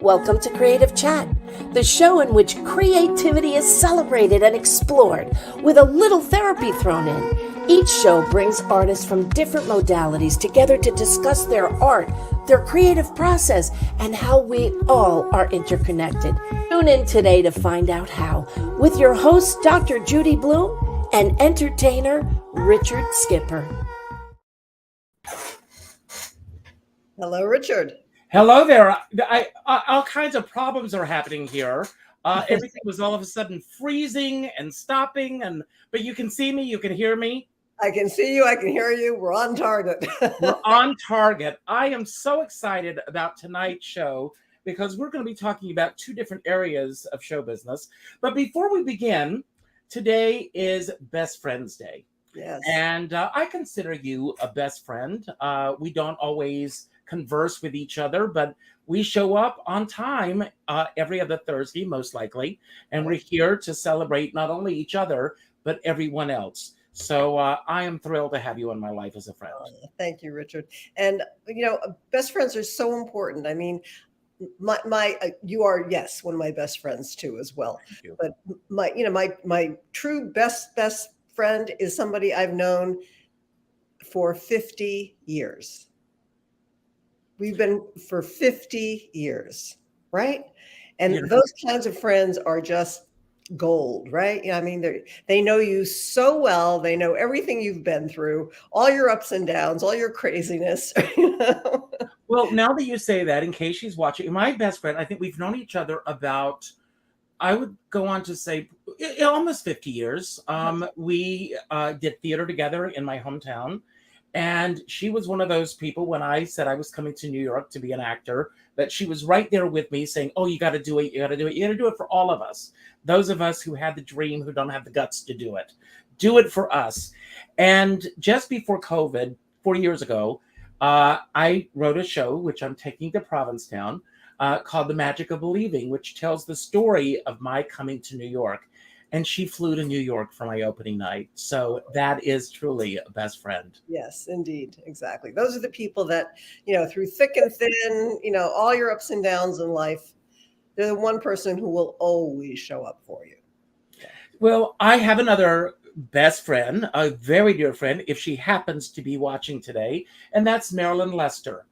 Welcome to Creative Chat, the show in which creativity is celebrated and explored with a little therapy thrown in. Each show brings artists from different modalities together to discuss their art, their creative process, and how we all are interconnected. Tune in today to find out how with your host, Dr. Judi Bloom, and entertainer, Richard Skipper. Hello, Richard. Hello there. All kinds of problems are happening here. Everything was all of a sudden freezing and stopping, but you can see me, you can hear me. I can see you, I can hear you. We're on target. We're on target. I am so excited about tonight's show because we're going to be talking about two different areas of show business. But before we begin, today is Best Friends Day. Yes. And I consider you a best friend. We don't always converse with each other, but we show up on time every other Thursday, most likely, and we're here to celebrate not only each other, but everyone else. So I am thrilled to have you in my life as a friend. Thank you, Richard. And, best friends are so important. I mean, you are, yes, one of my best friends too, as well. Thank you. But my true best friend is somebody I've known for 50 years. We've been for 50 years, right? And those kinds of friends are just gold, right? I mean, they know you so well. They know everything you've been through, all your ups and downs, all your craziness. Well, now that you say that, in case she's watching, my best friend, I think we've known each other about, I would go on to say, almost 50 years. We did theater together in my hometown. And she was one of those people when I said I was coming to New York to be an actor, that she was right there with me saying, oh, you got to do it. You got to do it. You got to do it for all of us. Those of us who had the dream, who don't have the guts to do it. Do it for us. And just before COVID, 4 years ago, I wrote a show, which I'm taking to Provincetown, called The Magic of Believing, which tells the story of my coming to New York. And she flew to New York for my opening night. So that is truly a best friend. Yes, indeed. Exactly. Those are the people that, through thick and thin, all your ups and downs in life, they're the one person who will always show up for you. Well, I have another best friend, a very dear friend, if she happens to be watching today, and that's Marilyn Lester.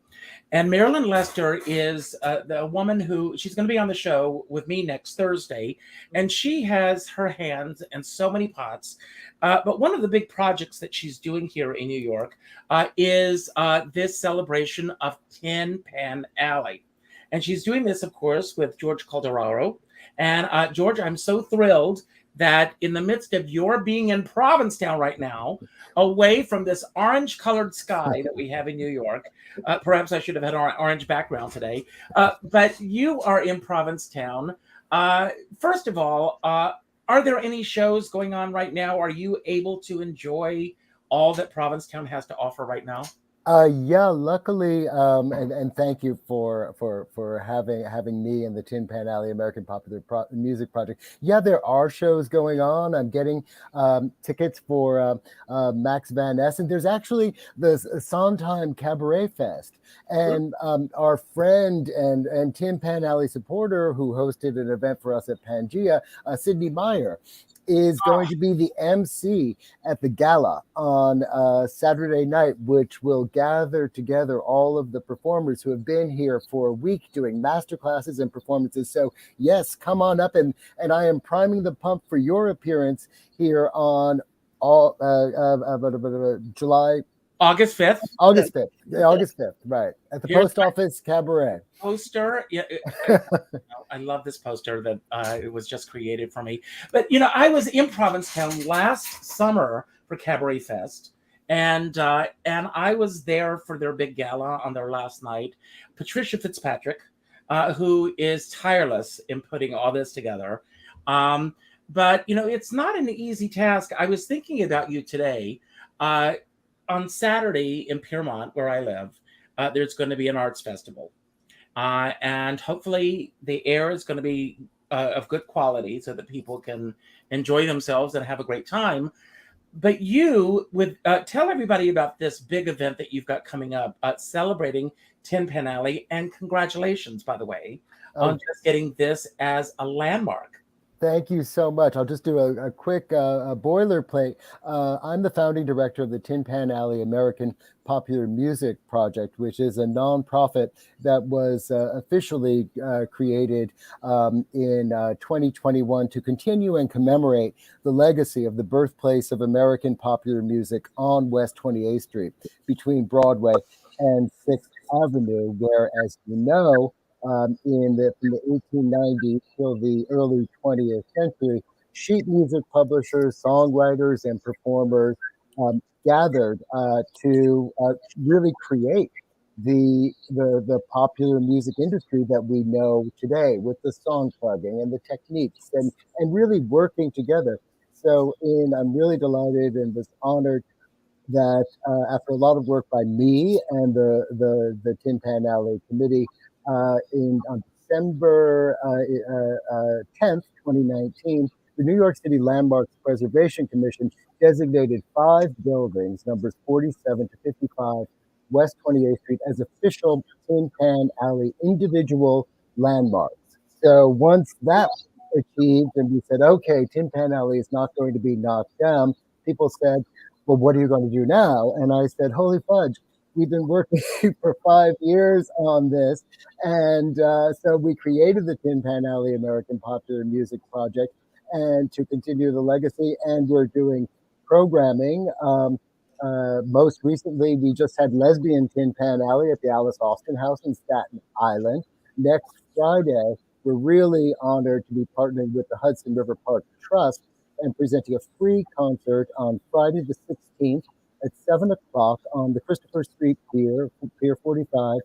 And Marilyn Lester is the woman who, she's going to be on the show with me next Thursday, and she has her hands in so many pots. But one of the big projects that she's doing here in New York is this celebration of Tin Pan Alley. And she's doing this, of course, with George Calderaro. And George, I'm so thrilled that in the midst of your being in Provincetown right now, away from this orange-colored sky that we have in New York, perhaps I should have had an orange background today, but you are in Provincetown. First of all, are there any shows going on right now? Are you able to enjoy all that Provincetown has to offer right now? Yeah, luckily, and thank you for having me in the Tin Pan Alley American Popular Music Project. Yeah, there are shows going on. I'm getting tickets for Max Van Ness, and there's actually the Sondheim Cabaret Fest. And our friend and Tin Pan Alley supporter who hosted an event for us at Pangea, Sydney Meyer, is going to be the MC at the gala on Saturday night, which will gather together all of the performers who have been here for a week doing master classes and performances. So yes, come on up, and I am priming the pump for your appearance here on July. August 5th? August 5th. Yeah, August 5th, right. At the Post Office Cabaret. Poster. Yeah, I love this poster that it was just created for me. But, I was in Provincetown last summer for Cabaret Fest. And I was there for their big gala on their last night. Patricia Fitzpatrick who is tireless in putting all this together. But, it's not an easy task. I was thinking about you today. On Saturday in Piermont, where I live, there's going to be an arts festival. And hopefully the air is going to be of good quality so that people can enjoy themselves and have a great time. But you would tell everybody about this big event that you've got coming up, celebrating Tin Pan Alley. And congratulations, by the way, on just getting this as a landmark. Thank you so much. I'll just do a quick boilerplate. I'm the founding director of the Tin Pan Alley American Popular Music Project, which is a nonprofit that was officially created in 2021 to continue and commemorate the legacy of the birthplace of American popular music on West 28th Street between Broadway and 6th Avenue, where, as you know, from the 1890s till the early 20th century, sheet music publishers, songwriters, and performers gathered to really create the popular music industry that we know today, with the song plugging and the techniques and really working together. So I'm really delighted and was honored that after a lot of work by me and the Tin Pan Alley Committee, on December 10th, 2019, the New York City Landmarks Preservation Commission designated 5 buildings, numbers 47 to 55, West 28th Street, as official Tin Pan Alley individual landmarks. So once that was achieved, and we said, okay, Tin Pan Alley is not going to be knocked down, people said, well, what are you going to do now? And I said, holy fudge, we've been working for 5 years on this. And so we created the Tin Pan Alley American Popular Music Project, and to continue the legacy. And we're doing programming. Most recently, we just had Lesbian Tin Pan Alley at the Alice Austin House in Staten Island. Next Friday, we're really honored to be partnering with the Hudson River Park Trust and presenting a free concert on Friday the 16th at 7 o'clock on the Christopher Street Pier 45,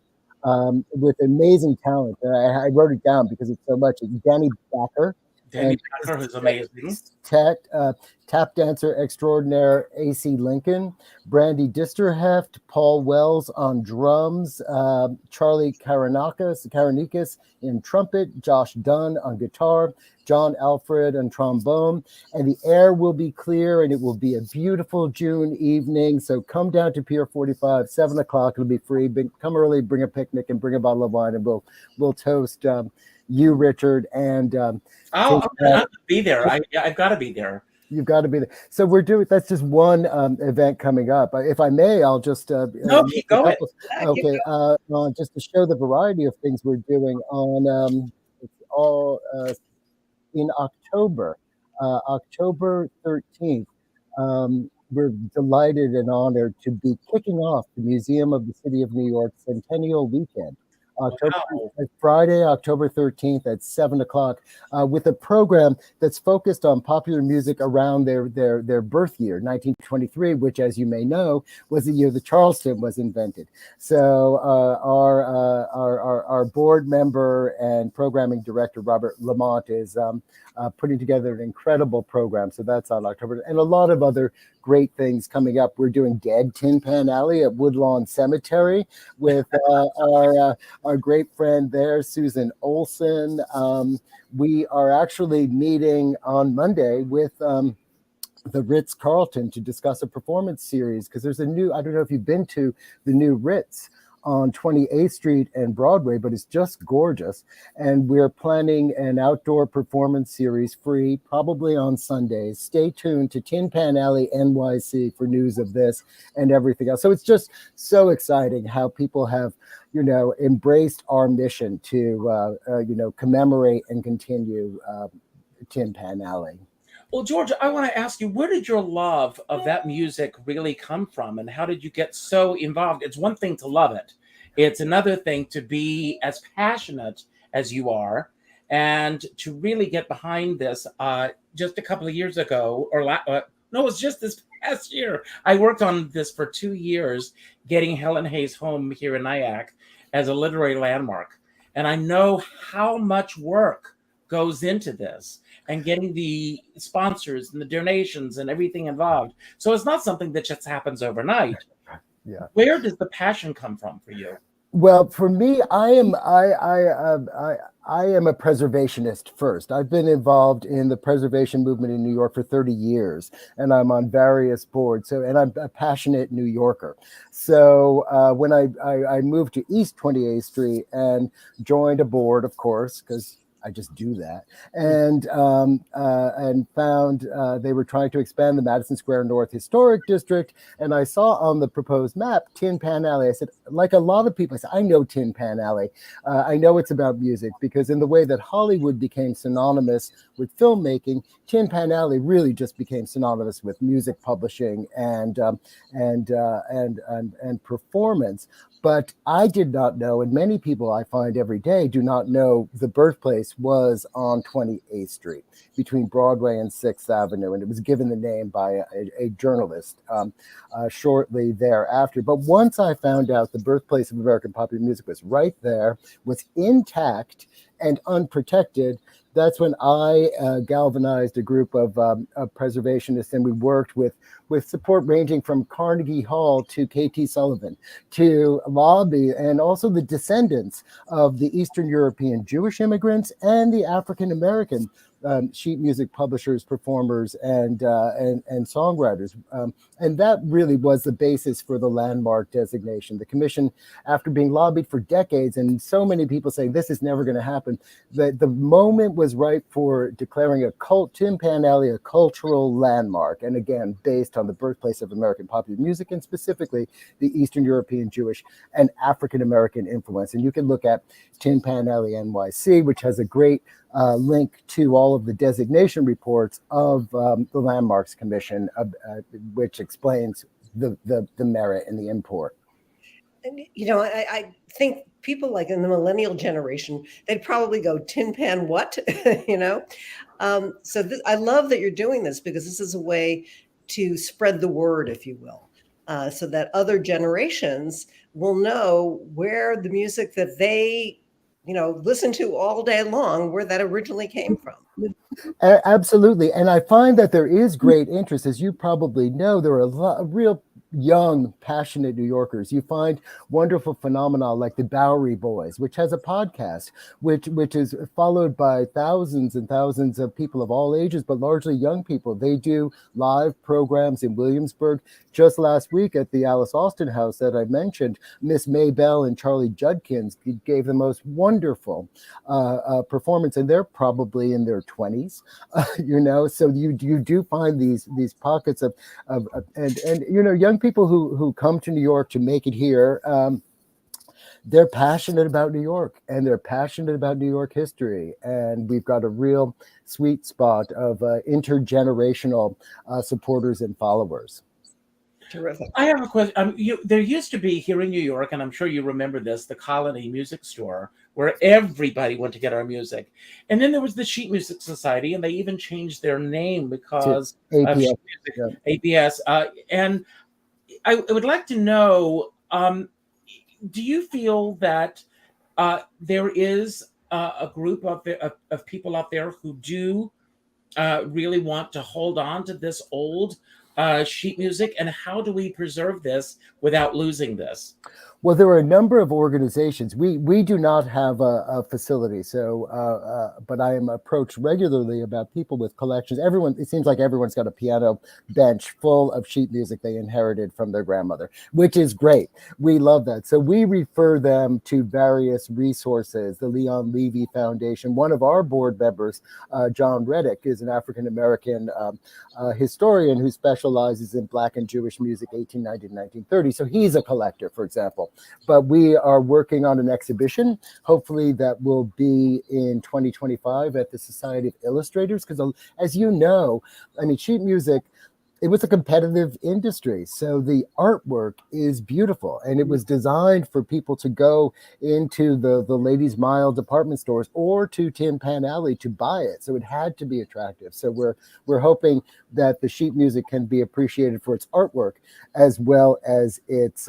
with amazing talent. I wrote it down because it's so much. It's Danny Backer. Danny Backer, who's amazing. Tap dancer extraordinaire AC Lincoln, Brandy Disterheft, Paul Wells on drums, Charlie Karanikis in trumpet, Josh Dunn on guitar, John Alfred on trombone, and the air will be clear and it will be a beautiful June evening. So come down to Pier 45, 7 o'clock. It'll be free. Come early, bring a picnic and bring a bottle of wine, and we'll toast you, Richard, and I'll be there. I've got to be there. You've got to be there. So that's just one event coming up. If I may, I'll just keep going. Okay, just to show the variety of things we're doing on in October, October 13th. We're delighted and honored to be kicking off the Museum of the City of New York Centennial Weekend. Friday, October 13th at 7 o'clock, with a program that's focused on popular music around their birth year, 1923, which, as you may know, was the year the Charleston was invented. So our board member and programming director, Robert Lamont, is putting together an incredible program. So that's on October, and a lot of other great things coming up. We're doing Dead Tin Pan Alley at Woodlawn Cemetery with our great friend there, Susan Olson. We are actually meeting on Monday with the Ritz-Carlton to discuss a performance series, because there's I don't know if you've been to the new Ritz on 28th Street and Broadway, but it's just gorgeous. And we're planning an outdoor performance series, free, probably on Sundays. Stay tuned to Tin Pan Alley NYC for news of this and everything else. So it's just so exciting how people have, embraced our mission to, commemorate and continue Tin Pan Alley. Well, George, I want to ask you, where did your love of that music really come from, and how did you get so involved? It's one thing to love it. It's another thing to be as passionate as you are, and to really get behind this. Just a couple of years ago, it was just this past year, I worked on this for 2 years, getting Helen Hayes home here in Nyack as a literary landmark. And I know how much work goes into this and getting the sponsors and the donations and everything involved. So it's not something that just happens overnight. Yeah. Where does the passion come from for you? Well, for me, I am a preservationist first. I've been involved in the preservation movement in New York for 30 years, and I'm on various boards. So, and I'm a passionate New Yorker. So when I moved to East 28th Street and joined a board, of course, because I just do that, and found they were trying to expand the Madison Square North Historic District, and I saw on the proposed map Tin Pan Alley. I said, like a lot of people, I said, I know Tin Pan Alley. I know it's about music, because in the way that Hollywood became synonymous with filmmaking, Tin Pan Alley really just became synonymous with music publishing and performance. But I did not know, and many people I find every day do not know, the birthplace was on 28th Street between Broadway and 6th Avenue. And it was given the name by a journalist shortly thereafter. But once I found out the birthplace of American popular music was right there, was intact and unprotected, that's when I galvanized a group of preservationists, and we worked with support ranging from Carnegie Hall to K.T. Sullivan to lobby, and also the descendants of the Eastern European Jewish immigrants and the African American sheet music publishers, performers, and songwriters. And that really was the basis for the landmark designation. The commission, after being lobbied for decades and so many people saying this is never going to happen, the moment was right for declaring Tin Pan Alley a cultural landmark. And again, based on the birthplace of American popular music, and specifically the Eastern European Jewish and African American influence. And you can look at Tin Pan Alley NYC, which has a great link to all of the designation reports of the Landmarks Commission, which explains the merit and the import. And, I think people like in the millennial generation, they'd probably go Tin Pan what, So I love that you're doing this, because this is a way to spread the word, if you will, so that other generations will know where the music that they listen to all day long, where that originally came from. Absolutely. And I find that there is great interest. As you probably know, there are a lot of real young, passionate New Yorkers. You find wonderful phenomena like the Bowery Boys, which has a podcast, which is followed by thousands and thousands of people of all ages, but largely young people. They do live programs in Williamsburg. Just last week at the Alice Austin House that I mentioned, Miss May Bell and Charlie Judkins gave the most wonderful performance, and they're probably in their 20s, So you do find these pockets of young people who come to New York to make it here. They're passionate about New York, and they're passionate about New York history. And we've got a real sweet spot of intergenerational supporters and followers. Terrific. I have a question. There used to be here in New York, and I'm sure you remember this, the Colony Music Store, where everybody went to get our music. And then there was the Sheet Music Society, and they even changed their name because of sheet music, APS. And I would like to know, do you feel that there is a group of people out there who do really want to hold on to this old sheet music, and how do we preserve this without losing this? Well, there are a number of organizations. We do not have a facility, so but I am approached regularly about people with collections. It seems like everyone's got a piano bench full of sheet music they inherited from their grandmother, which is great. We love that. So we refer them to various resources. The Leon Levy Foundation. One of our board members, John Reddick, is an African American historian who specializes in Black and Jewish music, 1890 to 1930. So he's a collector, for example. But we are working on an exhibition, hopefully that will be in 2025 at the Society of Illustrators, because as you know, I mean, sheet music it was a competitive industry. So the artwork is beautiful, and it was designed for people to go into the Ladies Mile department stores or to Tin Pan Alley to buy it. So it had to be attractive. So we're hoping that the sheet music can be appreciated for its artwork as well as its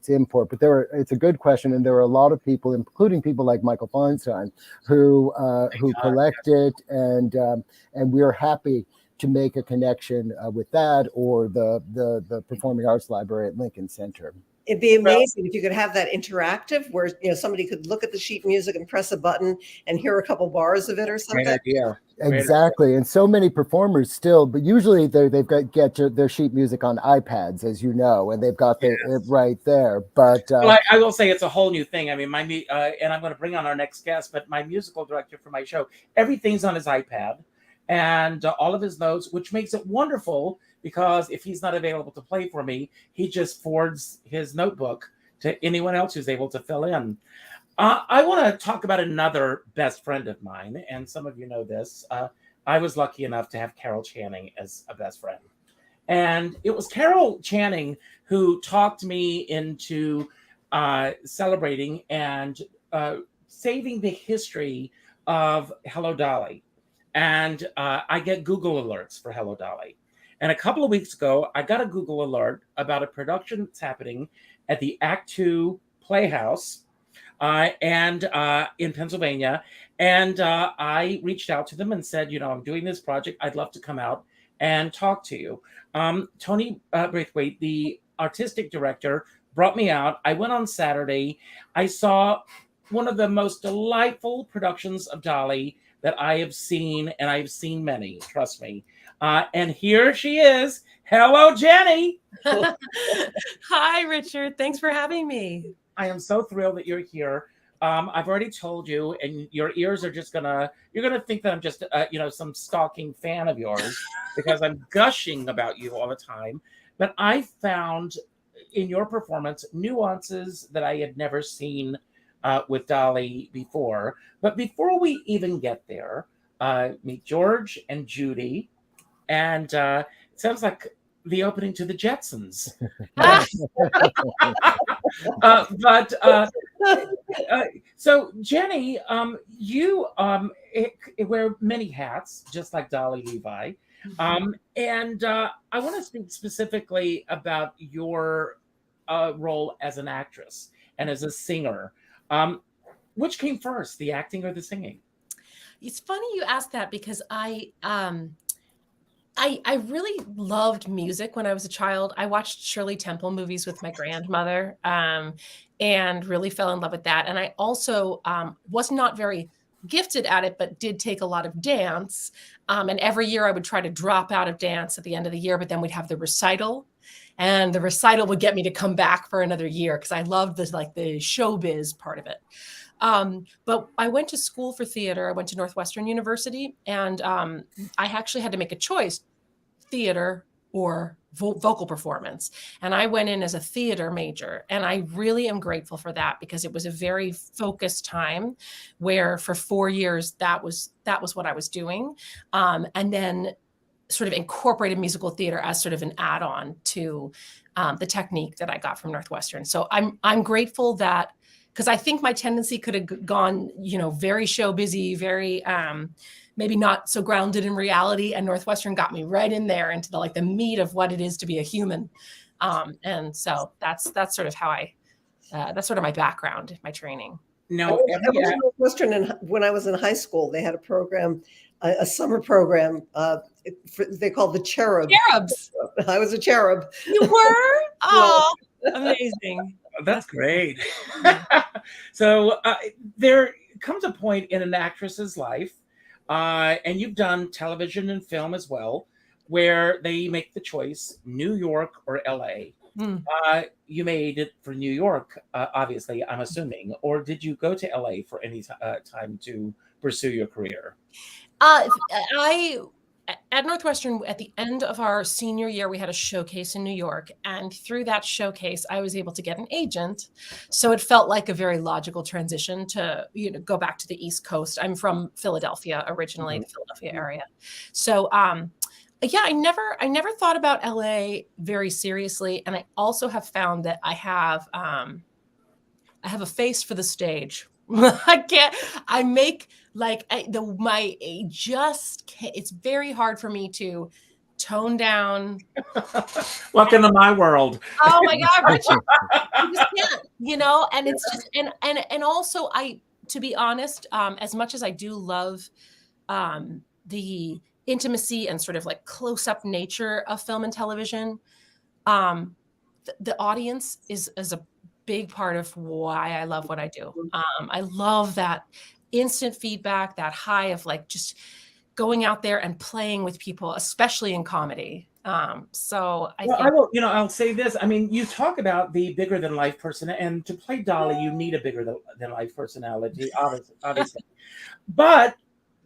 import. But it's a good question, and there are a lot of people, including people like Michael Feinstein, who collect it, and we are happy to make a connection with that or the Performing Arts Library at Lincoln Center. It'd be amazing if you could have that interactive where somebody could look at the sheet music and press a button and hear a couple bars of it or something. Great idea. Exactly. And so many performers still, but usually they've got their sheet music on iPads, as you know, and they've got it right there. But I will say it's a whole new thing. I mean, and I'm going to bring on our next guest, but my musical director for my show, everything's on his iPad and all of his notes, which makes it wonderful because if he's not available to play for me, he just forwards his notebook to anyone else who's able to fill in. I want to talk about another best friend of mine, and some of you know this. I was lucky enough to have Carol Channing as a best friend. And it was Carol Channing who talked me into celebrating and saving the history of Hello Dolly. And I get Google alerts for Hello Dolly. And a couple of weeks ago, I got a Google alert about a production that's happening at the Act 2 Playhouse and in Pennsylvania. And I reached out to them and said, I'm doing this project. I'd love to come out and talk to you. Tony Braithwaite, the artistic director, brought me out. I went on Saturday. I saw one of the most delightful productions of Dolly that I have seen, and I've seen many, trust me. And here she is. Hello, Jennie. Hi, Richard. Thanks for having me. I am so thrilled that you're here. I've already told you, and your ears are you're gonna think that I'm just, some stalking fan of yours because I'm gushing about you all the time. But I found in your performance nuances that I had never seen with Dolly before. But before we even get there, meet George and Judi, and it sounds like the opening to the Jetsons. So Jennie, you wear many hats, just like Dolly Levi. And I want to speak specifically about your role as an actress and as a singer. Which came first, the acting or the singing? It's funny you asked that because I really loved music when I was a child. I watched Shirley Temple movies with my grandmother and really fell in love with that. And I also was not very gifted at it, but did take a lot of dance. And every year I would try to drop out of dance at the end of the year, but then we'd have the recital. And the recital would get me to come back for another year because I loved the showbiz part of it. But I went to school for theater. I went to Northwestern University, and I actually had to make a choice, theater or vocal performance. And I went in as a theater major, and I really am grateful for that because it was a very focused time where for 4 years that was what I was doing. And then sort of incorporated musical theater as sort of an add-on to the technique that I got from Northwestern. So I'm grateful that, because I think my tendency could have gone, very show busy, very maybe not so grounded in reality. And Northwestern got me right in there into the meat of what it is to be a human. And so that's sort of how that's sort of my background, my training. No, I went to Northwestern, and when I was in high school, they had a program, a summer program. They called the Cherub. Cherubs. I was a cherub. You were? Oh, amazing. That's great. So there comes a point in an actress's life, and you've done television and film as well, where they make the choice, New York or LA. You made it for New York, obviously, I'm assuming, or did you go to LA for any time to pursue your career? At Northwestern, at the end of our senior year, we had a showcase in New York. And through that showcase, I was able to get an agent. So it felt like a very logical transition to go back to the East Coast. I'm from Philadelphia originally, the Philadelphia area. So Yeah, I never thought about LA very seriously, and I also have found that I have a face for the stage. I can't. I make like I just can't, it's very hard for me to tone down. Welcome to my world. Oh my God, Richard, you just can't, and it's just and also to be honest, as much as I do love the intimacy and sort of like close up nature of film and television, the audience is a big part of why I love what I do. I love that instant feedback, that high of like just going out there and playing with people, especially in comedy. So I Well, think I will, I'll say this. I mean, you talk about the bigger than life person, and to play Dolly, you need a bigger than life personality, obviously. But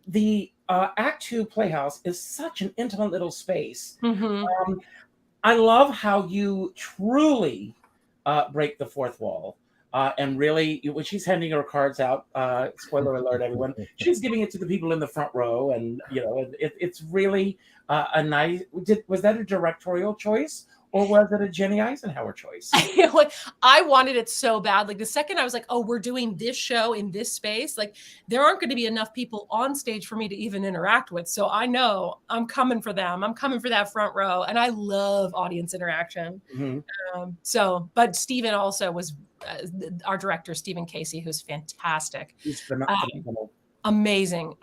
the Act Two Playhouse is such an intimate little space. Mhm. I love how you truly break the fourth wall. And really, when she's handing her cards out, spoiler alert, everyone, she's giving it to the people in the front row. And, it's really a nice, was that a directorial choice or was it a Jennie Eisenhower choice? I wanted it so bad. Like the second I was like, oh, we're doing this show in this space, like there aren't going to be enough people on stage for me to even interact with. So I know I'm coming for them. I'm coming for that front row. And I love audience interaction. Mm-hmm. But Stephen also was our director, Stephen Casey, who's fantastic. He's phenomenal. Amazing.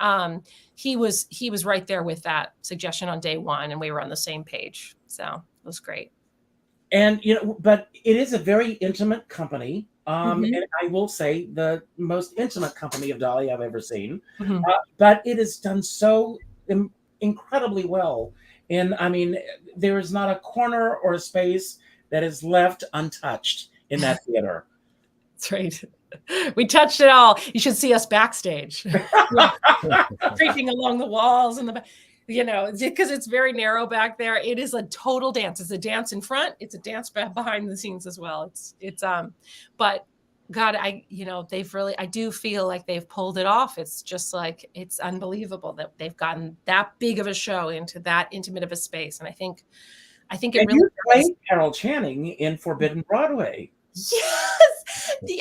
He was right there with that suggestion on day one, and we were on the same page. So it was great. And, but it is a very intimate company. And I will say the most intimate company of Dolly I've ever seen. But it is done so incredibly well. And I mean, there is not a corner or a space that is left untouched in that theater. That's right. We touched it all. You should see us backstage. Creeping along the walls and because it's very narrow back there. It is a total dance. It's a dance in front. It's a dance behind the scenes as well. But God, I do feel like they've pulled it off. It's just like, it's unbelievable that they've gotten that big of a show into that intimate of a space. And I think it and really you played Carol Channing in Forbidden Broadway. Yes.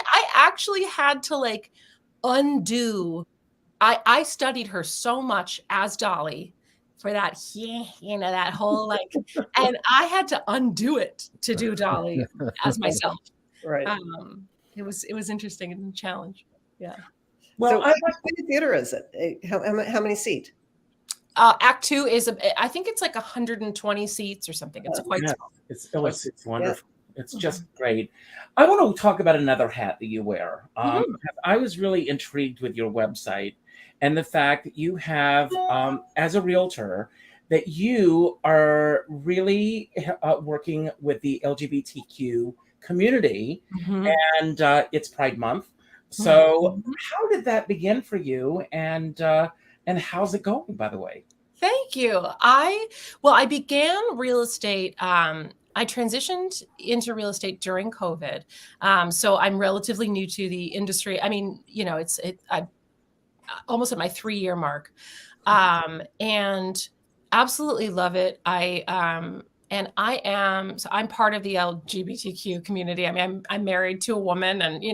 I actually had to like undo. I studied her so much as Dolly for that, that whole like, and I had to undo it to do Dolly as myself. Right. It was interesting and a challenge. Yeah. Well, so what theater is it? How many seat? Act Two is I think it's like 120 seats or something. It's quite small. It's wonderful. Yeah. It's just great. I want to talk about another hat that you wear. I was really intrigued with your website and the fact that you have, as a realtor, that you are really working with the LGBTQ community, and it's Pride Month. So how did that begin for you, and how's it going, by the way? Thank you. I began real estate. I transitioned into real estate during COVID. So I'm relatively new to the industry. I mean, I'm almost at my 3-year mark, and absolutely love it. I'm part of the LGBTQ community. I mean, I'm married to a woman, and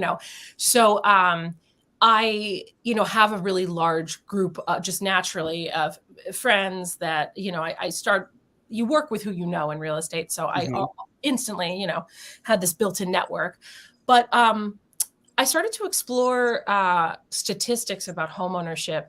so I have a really large group just naturally of friends that you work with who you know in real estate. So I instantly had this built-in network. But I started to explore statistics about homeownership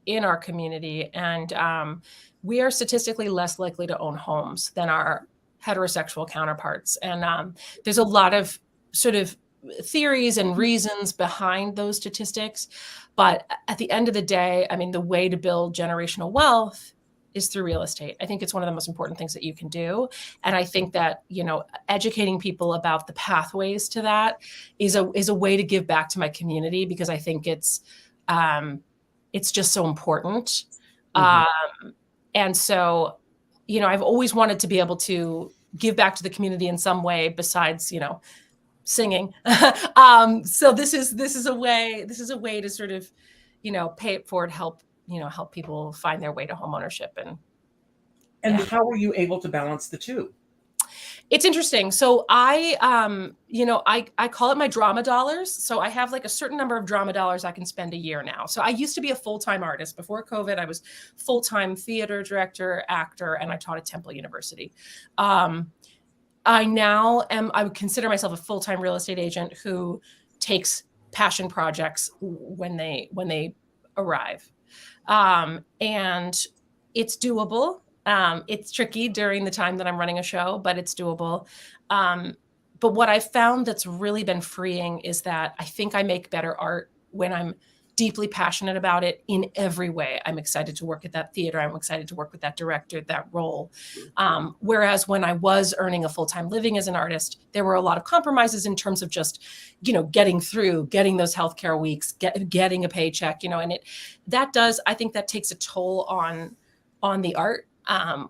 in our community, and we are statistically less likely to own homes than our heterosexual counterparts. And there's a lot of sort of theories and reasons behind those statistics. But at the end of the day, I mean, the way to build generational wealth is through real estate. I think it's one of the most important things that you can do. And I think that, educating people about the pathways to that is a way to give back to my community, because I think it's just so important. And so, I've always wanted to be able to give back to the community in some way besides, singing. So this is a way to sort of, pay it forward, help people find their way to homeownership. And Yeah. how are you able to balance the two? It's interesting. So I call it my drama dollars. So I have like a certain number of drama dollars I can spend a year now. So I used to be a full-time artist. Before COVID, I was full-time theater director, actor, and I taught at Temple University. I would consider myself a full-time real estate agent who takes passion projects when they arrive. And it's doable. It's tricky during the time that I'm running a show, but it's doable. But what I found that's really been freeing is that I think I make better art when I'm deeply passionate about it in every way. I'm excited to work at that theater. I'm excited to work with that director, that role. Whereas when I was earning a full-time living as an artist, there were a lot of compromises in terms of just, getting through, getting those healthcare weeks, getting a paycheck, and I think that takes a toll on the art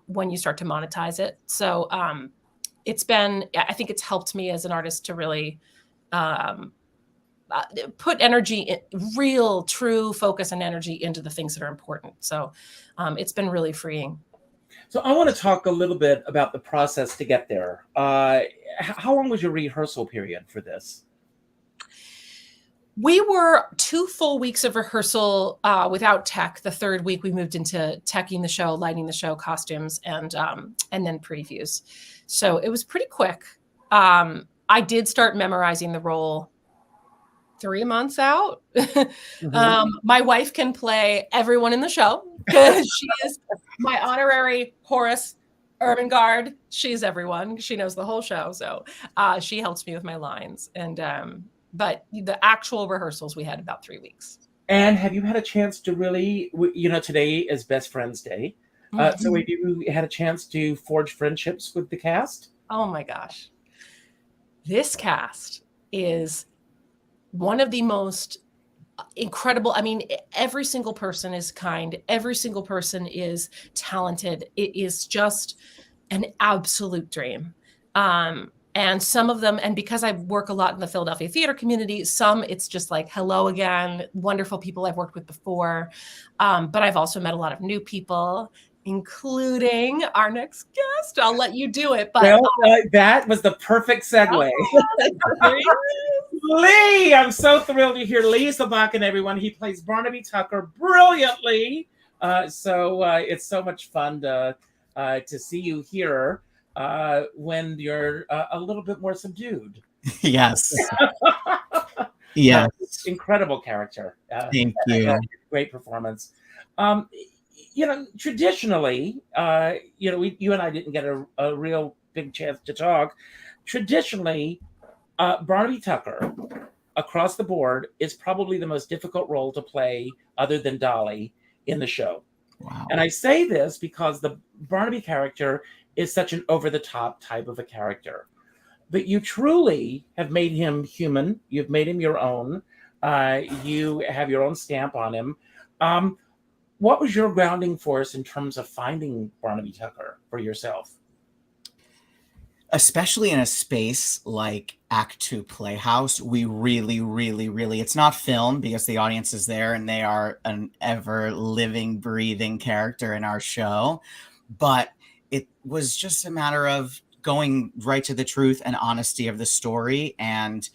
when you start to monetize it. So I think it's helped me as an artist to really put energy, real, true focus and energy into the things that are important. So it's been really freeing. So I want to talk a little bit about the process to get there. How long was your rehearsal period for this? We were 2 full weeks of rehearsal without tech. The third week we moved into teching the show, lighting the show, costumes, and then previews. So it was pretty quick. I did start memorizing the role 3 months out. My wife can play everyone in the show. She is my honorary Horace Ermengarde. She's everyone. She knows the whole show. So she helps me with my lines. But the actual rehearsals we had about 3 weeks. And have you had a chance to really, today is Best Friends Day. So have you had a chance to forge friendships with the cast? Oh my gosh. This cast is one of the most incredible. I mean, every single person is kind. Every single person is talented. It is just an absolute dream. And some of them, and because I work a lot in the Philadelphia theater community, some it's just like, hello again, wonderful people I've worked with before. But I've also met a lot of new people, including our next guest. I'll let you do it. But that was the perfect segue. Lee, I'm so thrilled to hear Lee Slobotkin, everyone. He plays Barnaby Tucker brilliantly. So it's so much fun to see you here when you're a little bit more subdued. Yes. Yes. Incredible character. Thank you. Great performance. Traditionally, you and I didn't get a real big chance to talk. Traditionally, Barnaby Tucker, across the board, is probably the most difficult role to play other than Dolly in the show. Wow. And I say this because the Barnaby character is such an over-the-top type of a character. But you truly have made him human. You've made him your own. You have your own stamp on him. What was your grounding force in terms of finding Barnaby Tucker for yourself? Especially in a space like Act Two Playhouse, we really, really, really, it's not film because the audience is there and they are an ever living, breathing character in our show. But it was just a matter of going right to the truth and honesty of the story and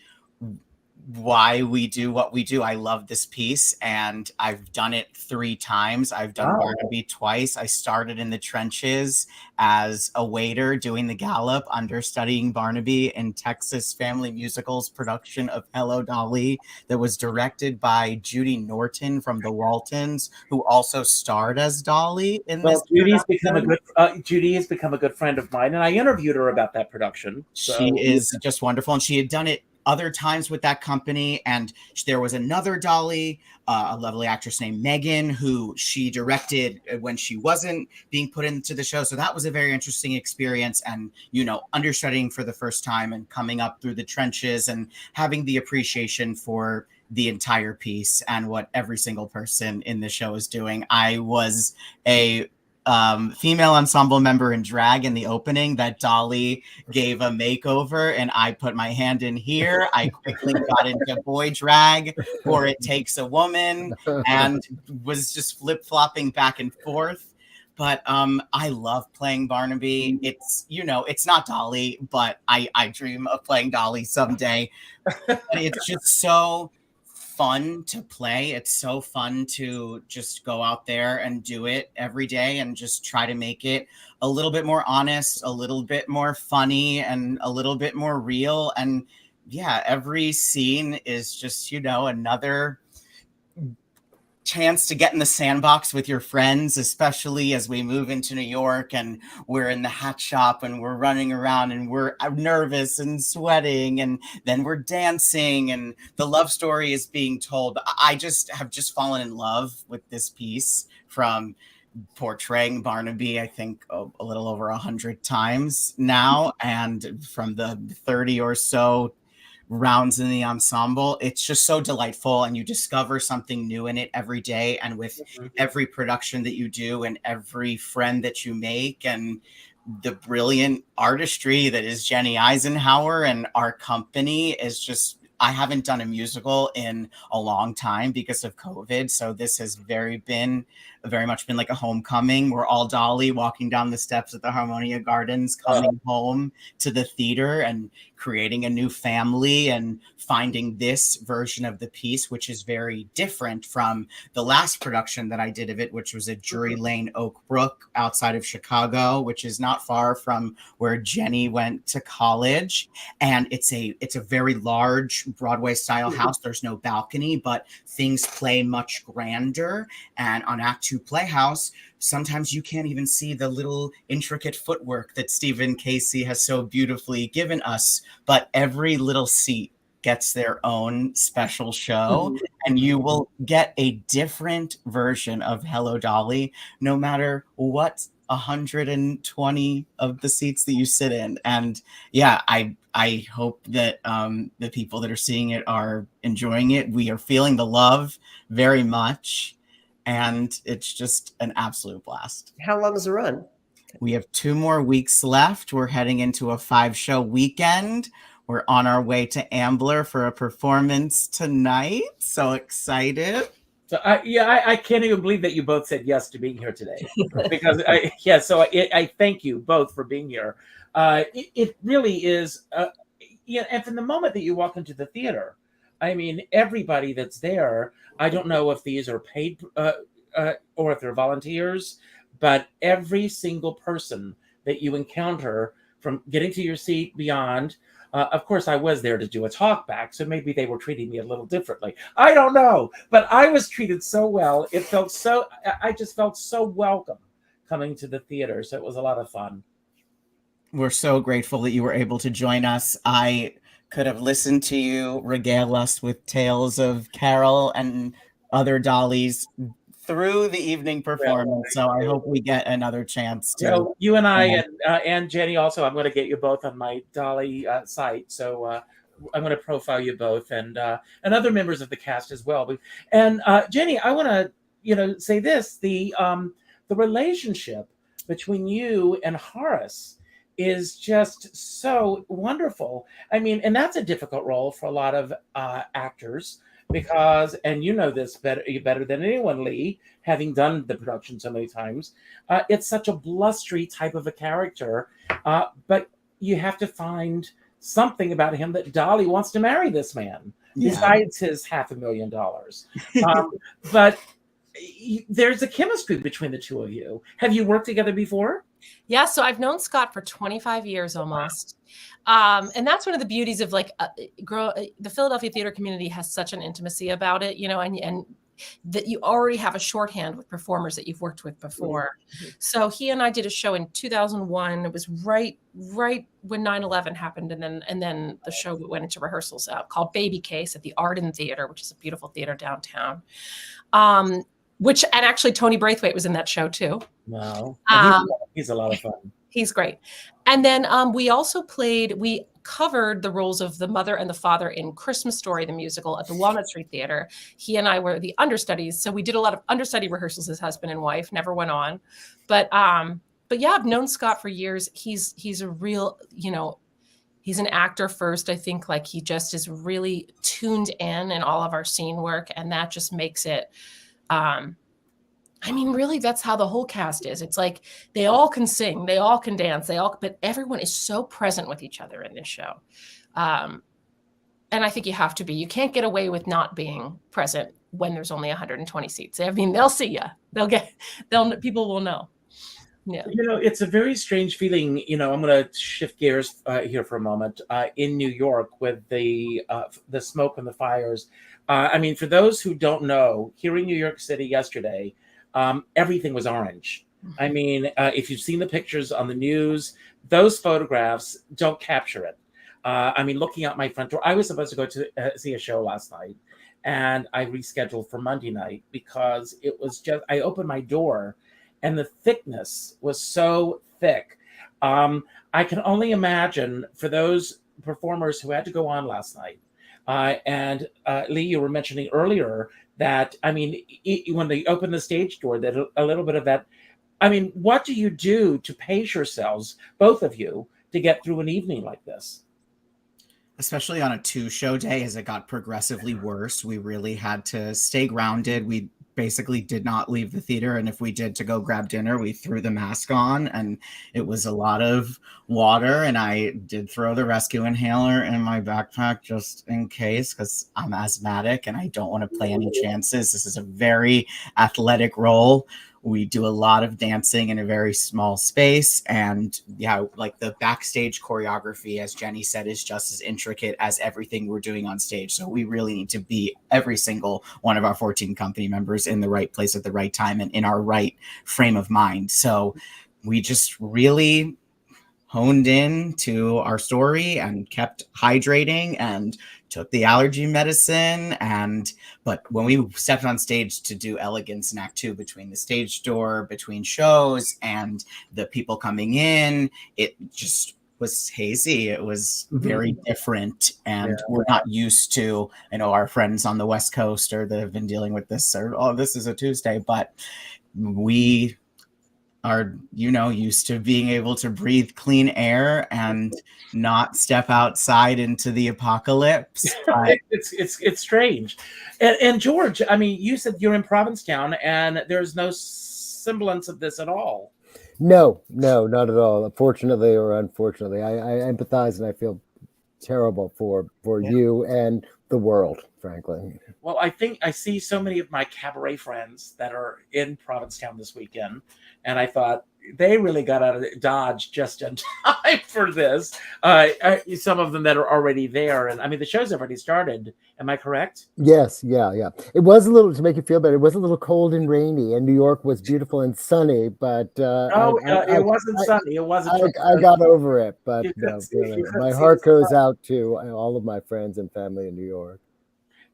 why we do what we do. I love this piece and I've done it 3 times. I've done Barnaby twice. I started in the trenches as a waiter doing the gallop, understudying Barnaby in Texas Family Musical's production of Hello, Dolly that was directed by Judi Norton from the Waltons, who also starred as Dolly in this. Judy has become a good friend of mine, and I interviewed her about that production. So. She is just wonderful, and she had done it other times with that company, and there was another Dolly, a lovely actress named Megan, who she directed when she wasn't being put into the show. So that was a very interesting experience, and understudying for the first time and coming up through the trenches and having the appreciation for the entire piece and what every single person in the show is doing. I was a female ensemble member in drag in the opening that Dolly gave a makeover, and I put my hand in here. I quickly got into boy drag for It Takes a Woman and was just flip-flopping back and forth. but I love playing Barnaby. It's, you know, it's not Dolly, but I dream of playing Dolly someday. But it's just so fun to play. It's so fun to just go out there and do it every day and just try to make it a little bit more honest, a little bit more funny, and a little bit more real. And yeah, every scene is just, you know, another chance to get in the sandbox with your friends, especially as we move into New York and we're in the hat shop and we're running around and we're nervous and sweating, and then we're dancing and the love story is being told. I just have fallen in love with this piece, from portraying Barnaby, I think a little over 100 times now, and from the 30 or so rounds in the ensemble. It's just so delightful, and you discover something new in it every day. And with every production that you do and every friend that you make, and the brilliant artistry that is Jennie Eisenhower and our company, is just, I haven't done a musical in a long time because of COVID. So this has very much been like a homecoming. We're all Dolly walking down the steps at the Harmonia Gardens, coming home to the theater and creating a new family and finding this version of the piece, which is very different from the last production that I did of it, which was at Drury Lane, Oak Brook, outside of Chicago, which is not far from where Jennie went to college. And it's a very large Broadway style house. There's no balcony, but things play much grander. And on Act Two Playhouse, sometimes you can't even see the little intricate footwork that Stephen Casey has so beautifully given us. But every little seat gets their own special show, and you will get a different version of Hello Dolly, no matter what 120 of the seats that you sit in. And yeah, I hope that the people that are seeing it are enjoying it. We are feeling the love very much, and it's just an absolute blast. How long is the run? We have 2 more weeks left. We're heading into a 5-show weekend. We're on our way to Ambler for a performance tonight. So excited. So I can't even believe that you both said yes to being here today, because I thank you both for being here. It really is, and from the moment that you walk into the theater, I mean, everybody that's there, I don't know if these are paid or if they're volunteers, but every single person that you encounter, from getting to your seat beyond, of course, I was there to do a talk back, so maybe they were treating me a little differently. I don't know, but I was treated so well. I just felt so welcome coming to the theater. So it was a lot of fun. We're so grateful that you were able to join us. I could have listened to you regale us with tales of Carol and other Dollies through the evening performance. So I hope we get another chance to. Well, you and I and Jennie also, I'm going to get you both on my Dolly site. So I'm going to profile you both, and other members of the cast as well. And Jennie, I want to say this: the relationship between you and Horace is just so wonderful. I mean, and that's a difficult role for a lot of actors, because, and you know this better than anyone, Lee, having done the production so many times, it's such a blustery type of a character, but you have to find something about him that Dolly wants to marry this man, besides his $500,000. But there's a chemistry between the two of you. Have you worked together before? Yeah, so I've known Scott for 25 years almost. And that's one of the beauties of the Philadelphia theater community has such an intimacy about it, and that you already have a shorthand with performers that you've worked with before. Mm-hmm. So he and I did a show in 2001. It was right when 9/11 happened. And then the show went into rehearsals called Baby Case at the Arden Theater, which is a beautiful theater downtown. And actually Tony Braithwaite was in that show too. Wow. He's a lot of fun. He's great. And then we covered the roles of the mother and the father in Christmas Story, the musical, at the Walnut Street Theater. He and I were the understudies. So we did a lot of understudy rehearsals as husband and wife, never went on. But yeah, I've known Scott for years. He's a real, he's an actor first. I think he just is really tuned in all of our scene work. And that just makes it, I mean, really, that's how the whole cast is. It's like they all can sing, they all can dance, but everyone is so present with each other in this show. And I think you have to be. You can't get away with not being present when there's only 120 seats. I mean, they'll see you. People will know. Yeah. It's a very strange feeling. I'm going to shift gears here for a moment. In New York, with the smoke and the fires. I mean, for those who don't know, here in New York City yesterday, everything was orange. I mean, if you've seen the pictures on the news, those photographs don't capture it. I mean, looking out my front door, I was supposed to go to see a show last night, and I rescheduled for Monday night because it was just, I opened my door and the thickness was so thick. I can only imagine for those performers who had to go on last night. And Lee, you were mentioning earlier that, I mean, when they open the stage door, that a little bit of that, I mean, what do you do to pace yourselves, both of you, to get through an evening like this? Especially on a 2-show day, as it got progressively worse, we really had to stay grounded. We basically did not leave the theater, and if we did to go grab dinner, we threw the mask on, and it was a lot of water, and I did throw the rescue inhaler in my backpack just in case, because I'm asthmatic and I don't want to play any chances. This is a very athletic role. We do a lot of dancing in a very small space. And yeah, like the backstage choreography, as Jennie said, is just as intricate as everything we're doing on stage. So we really need to be, every single one of our 14 company members, in the right place at the right time and in our right frame of mind. So we just really honed in to our story and kept hydrating and took the allergy medicine. But when we stepped on stage to do Elegance in Act 2, between the stage door, between shows, and the people coming in, it just was hazy. It was very different, and we're not used to, I know our friends on the West Coast or that have been dealing with this, or, oh, this is a Tuesday, but we are, used to being able to breathe clean air and not step outside into the apocalypse. It's strange. And George, I mean, you said you're in Provincetown and there's no semblance of this at all. No, not at all. Fortunately or unfortunately, I empathize and I feel terrible for you and the world, frankly. Well, I think I see so many of my cabaret friends that are in Provincetown this weekend, and I thought they really got out of Dodge just in time for this. Some of them that are already there, and I mean, the show's already started. Am I correct? Yes, yeah. It was a little, to make you feel better, it was a little cold and rainy, and New York was beautiful and sunny, but it wasn't sunny. It wasn't. I got over it, but really, my heart goes out to all of my friends and family in New York.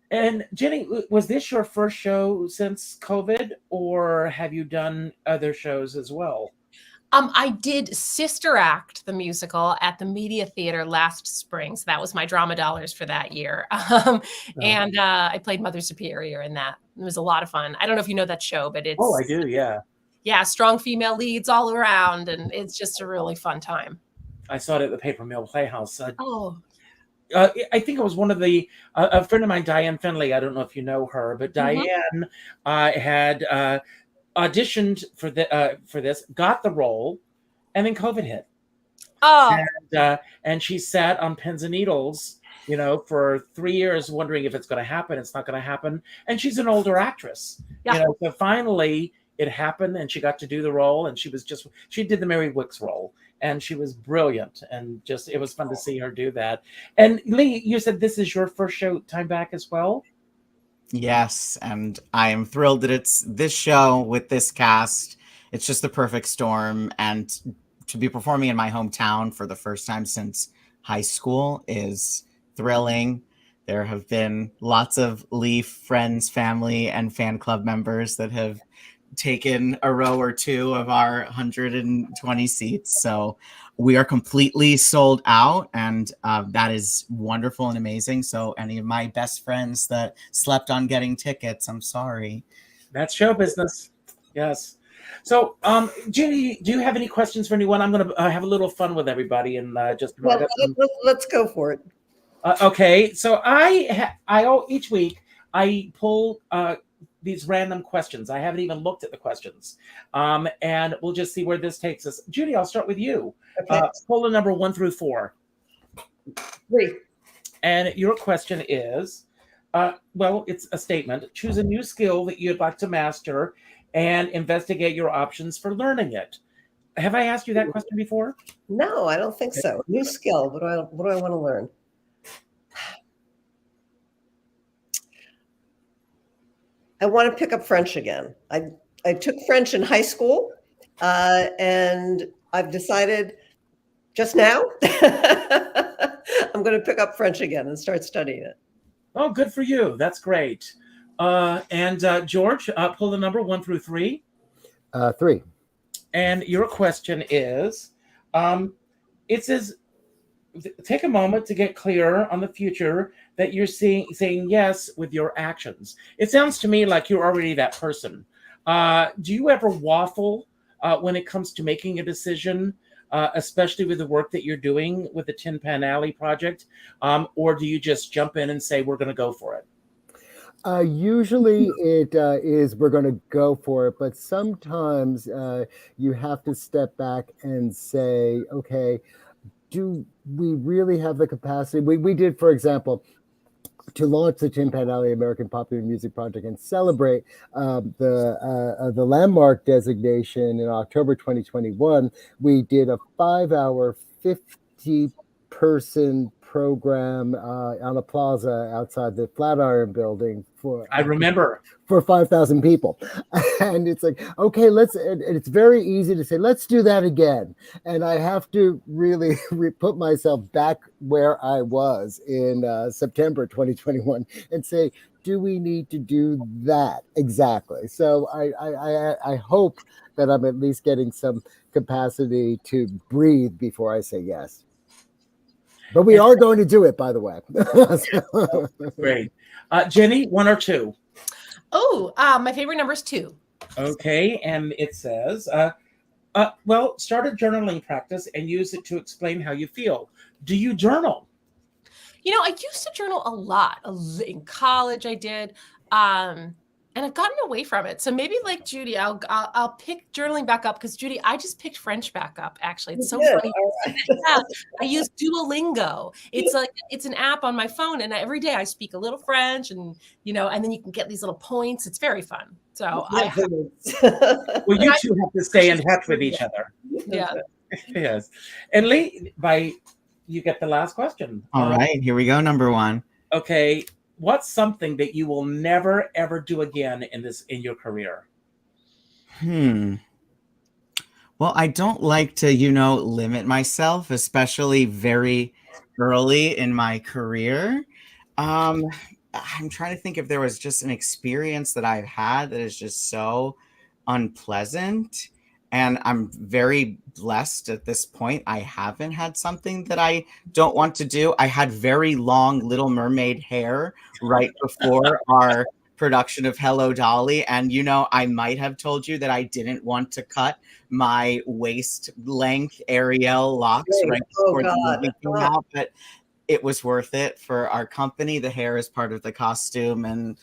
And Jennie, was this your first show since COVID, or have you done other shows as well? I did Sister Act, the musical, at the Media Theater last spring. So that was my drama dollars for that year. And I played Mother Superior in that. It was a lot of fun. I don't know if you know that show, but it's... Oh, I do, yeah. Yeah, strong female leads all around, and it's just a really fun time. I saw it at the Paper Mill Playhouse. I think it was one of the a friend of mine, Diane Finley. I don't know if you know her, but Diane had auditioned for this, got the role, and then COVID hit. Oh, and she sat on pins and needles, for 3 years, wondering if it's going to happen. It's not going to happen, and she's an older actress. Yeah. So finally it happened, and she got to do the role, and she did the Mary Wicks role. And she was brilliant, and it was fun to see her do that. And Lee, you said this is your first show time back as well? Yes, and I am thrilled that it's this show with this cast. It's just the perfect storm, and to be performing in my hometown for the first time since high school is thrilling. There have been lots of Lee friends, family, and fan club members that have taken a row or two of our 120 seats. So we are completely sold out, and that is wonderful and amazing. So any of my best friends that slept on getting tickets, I'm sorry. That's show business. Yes. So, Judi, do you have any questions for anyone? I'm going to have a little fun with everybody and just. Well, let's go for it. Okay. So I each week I pull these random questions. I haven't even looked at the questions. And we'll just see where this takes us. Judi, I'll start with you. Okay. Pull the number 1 through 4. 3. And your question is, well, it's a statement. Choose a new skill that you'd like to master and investigate your options for learning it. Have I asked you that question before? No, I don't think so. New skill. What do I want to learn? I want to pick up French again. I took French in high school, and I've decided just now I'm going to pick up French again and start studying it. Oh, good for you. That's great. And George, pull the number 1 through 3. 3. And your question is, it says, take a moment to get clear on the future that you're saying yes with your actions. It sounds to me like you're already that person. Do you ever waffle when it comes to making a decision, especially with the work that you're doing with the Tin Pan Alley project? Or do you just jump in and say, we're going to go for it? Usually it is we're going to go for it, but sometimes you have to step back and say, okay, do we really have the capacity? We did, for example, to launch the Tin Pan Alley American Popular Music Project and celebrate the landmark designation in October 2021. We did a 5-hour, 50-person program on a plaza outside the Flatiron Building I remember for 5,000 people. And it's like, okay, it's very easy to say, let's do that again. And I have to really put myself back where I was in September 2021 and say, do we need to do that? Exactly. So I hope that I'm at least getting some capacity to breathe before I say yes. But we are going to do it, by the way. Great. Jennie, 1 or 2? Oh, my favorite number is 2. Okay, and it says, well, start a journaling practice and use it to explain how you feel. Do you journal? You know, I used to journal a lot. In college, I did. And I've gotten away from it. So maybe like Judi, I'll pick journaling back up because Judi, I just picked French back up. Actually, it's so funny. Yeah, I use Duolingo. It's an app on my phone, and every day I speak a little French, and and then you can get these little points. It's very fun. So well, you two have to stay in touch with each other. Yeah. Yes. And Lee, you get the last question. All right, here we go. Number 1. Okay. What's something that you will never ever do again in your career? Well, I don't like to, limit myself, especially very early in my career. I'm trying to think if there was just an experience that I've had that is just so unpleasant. And I'm very blessed at this point. I haven't had something that I don't want to do. I had very long Little Mermaid hair right before our production of Hello Dolly. And, I might have told you that I didn't want to cut my waist length Ariel locks right before the movie came out. But it was worth it for our company. The hair is part of the costume and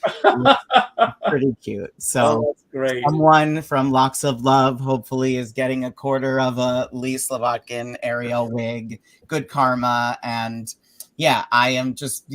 pretty cute. So that's great. Someone from Locks of Love hopefully is getting a quarter of a Lee Slobotkin Ariel wig. Good karma. And yeah, I am just,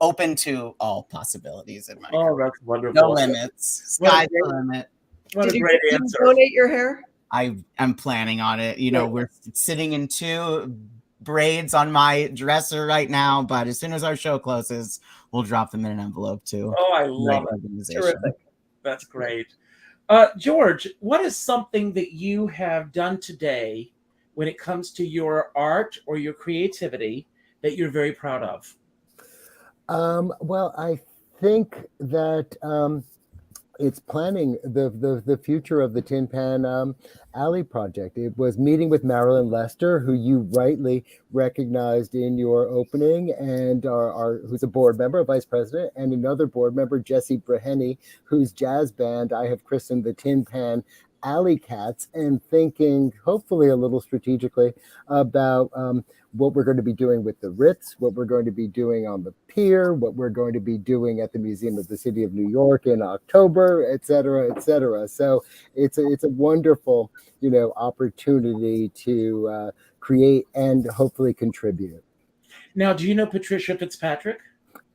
open to all possibilities in my career. That's wonderful. No limits. Sky's the limit. What a great answer. Did you donate your hair? I am planning on it. We're sitting in 2 braids on my dresser right now, but as soon as our show closes, we'll drop them in an envelope too. Oh, I love it. Terrific. That's great. George, what is something that you have done today when it comes to your art or your creativity that you're very proud of? Well, I think that it's planning the future of the Tin Pan Alley project. It was meeting with Marilyn Lester, who you rightly recognized in your opening, and who's a board member, a vice president, and another board member, Jesse Breheny, whose jazz band I have christened the Tin Pan alley cats and thinking, hopefully a little strategically, about what we're going to be doing with the Ritz, what we're going to be doing on the pier, what we're going to be doing at the Museum of the City of New York in October, et cetera, et cetera. So it's a wonderful, opportunity to create and hopefully contribute. Now, do you know Patricia Fitzpatrick?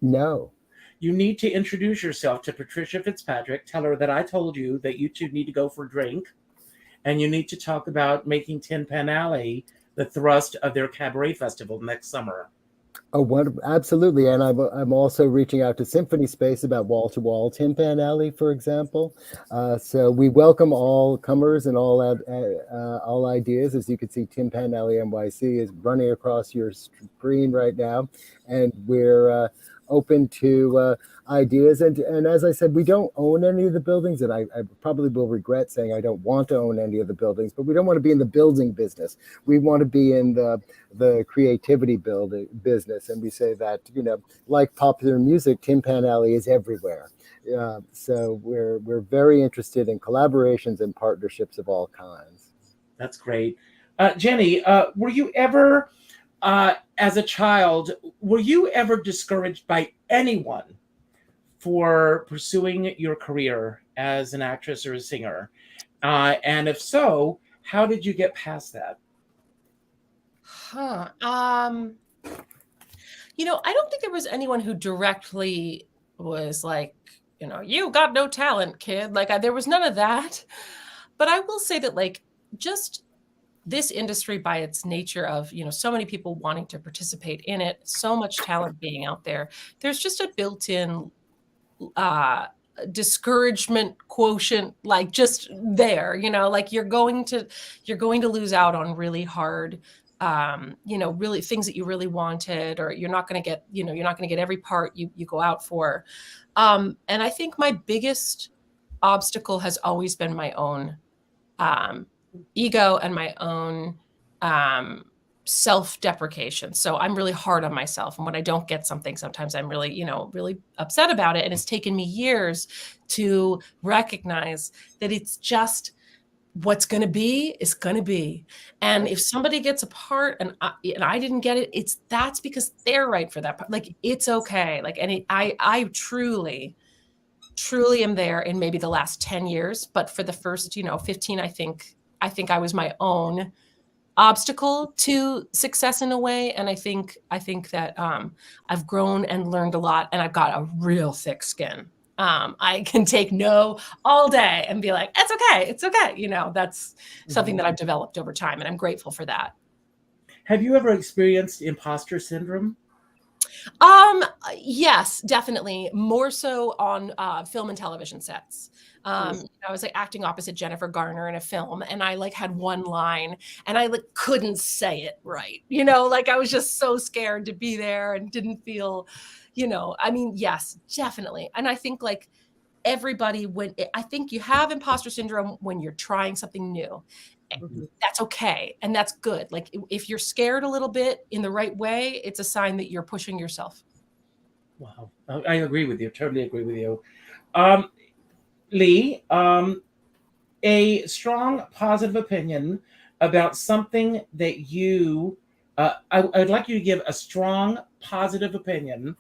No. You need to introduce yourself to Patricia Fitzpatrick. Tell her that I told you that you two need to go for a drink, and you need to talk about making Tin Pan Alley the thrust of their cabaret festival next summer. Oh, absolutely. And I'm also reaching out to Symphony Space about wall-to-wall Tin Pan Alley, for example. So we welcome all comers and all ideas. As you can see, Tin Pan Alley NYC is running across your screen right now. And we're open to ideas. And as I said, we don't own any of the buildings, and I probably will regret saying I don't want to own any of the buildings, but we don't want to be in the building business. We want to be in the creativity building business. And we say that, like popular music, Tin Pan Alley is everywhere. So we're very interested in collaborations and partnerships of all kinds. That's great. Jennie, were you ever, as a child, were you ever discouraged by anyone for pursuing your career as an actress or a singer? And if so, how did you get past that? I don't think there was anyone who directly was like, you got no talent, kid. Like, there was none of that. But I will say that, like, just this industry by its nature of, so many people wanting to participate in it, so much talent being out there, there's just a built-in discouragement quotient, like just there, like you're going to lose out on really hard, really things that you really wanted, or you're not going to get every part you go out for. And I think my biggest obstacle has always been my own ego and my own self-deprecation. So I'm really hard on myself. And when I don't get something, sometimes I'm really, really upset about it. And it's taken me years to recognize that it's just what's going to be is going to be. And if somebody gets a part and I didn't get it, that's because they're right for that part. Like, it's okay. Like, and I truly am there in maybe the last 10 years, but for the first, 15, I think I was my own obstacle to success in a way. And I think that I've grown and learned a lot, and I've got a real thick skin. I can take no all day and be like, it's okay. That's something that I've developed over time, and I'm grateful for that. Have you ever experienced imposter syndrome? Yes, definitely. More so on film and television sets. I was like acting opposite Jennifer Garner in a film, and I like had one line and I like couldn't say it right. Like I was just so scared to be there and didn't feel, yes, definitely. And I think like everybody, I think you have imposter syndrome when you're trying something new. That's okay. And that's good. Like if you're scared a little bit in the right way, it's a sign that you're pushing yourself. Wow. I agree with you. Totally agree with you. Lee, a strong positive opinion about something that you, I'd like you to give a strong positive opinion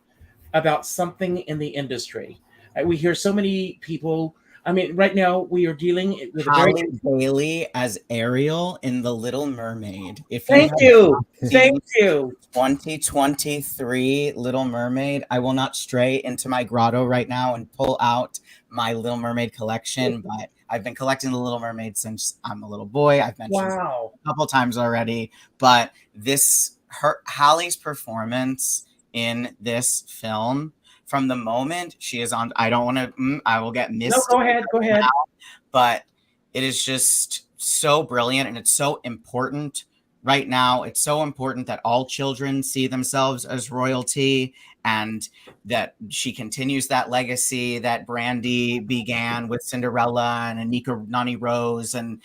about something in the industry. We hear so many people. I mean, right now we are dealing with Halle Bailey as Ariel in The Little Mermaid. Thank you. 2023 Little Mermaid. I will not stray into my grotto right now and pull out my Little Mermaid collection, but I've been collecting The Little Mermaid since I'm a little boy. I've mentioned it a couple times already, but Halle's performance in this film, from the moment she is on, I don't want to, I will get missed. No, go ahead. Now, but it is just so brilliant, and it's so important right now. It's so important that all children see themselves as royalty, and that she continues that legacy that Brandy began with Cinderella and Anika Nani Rose. And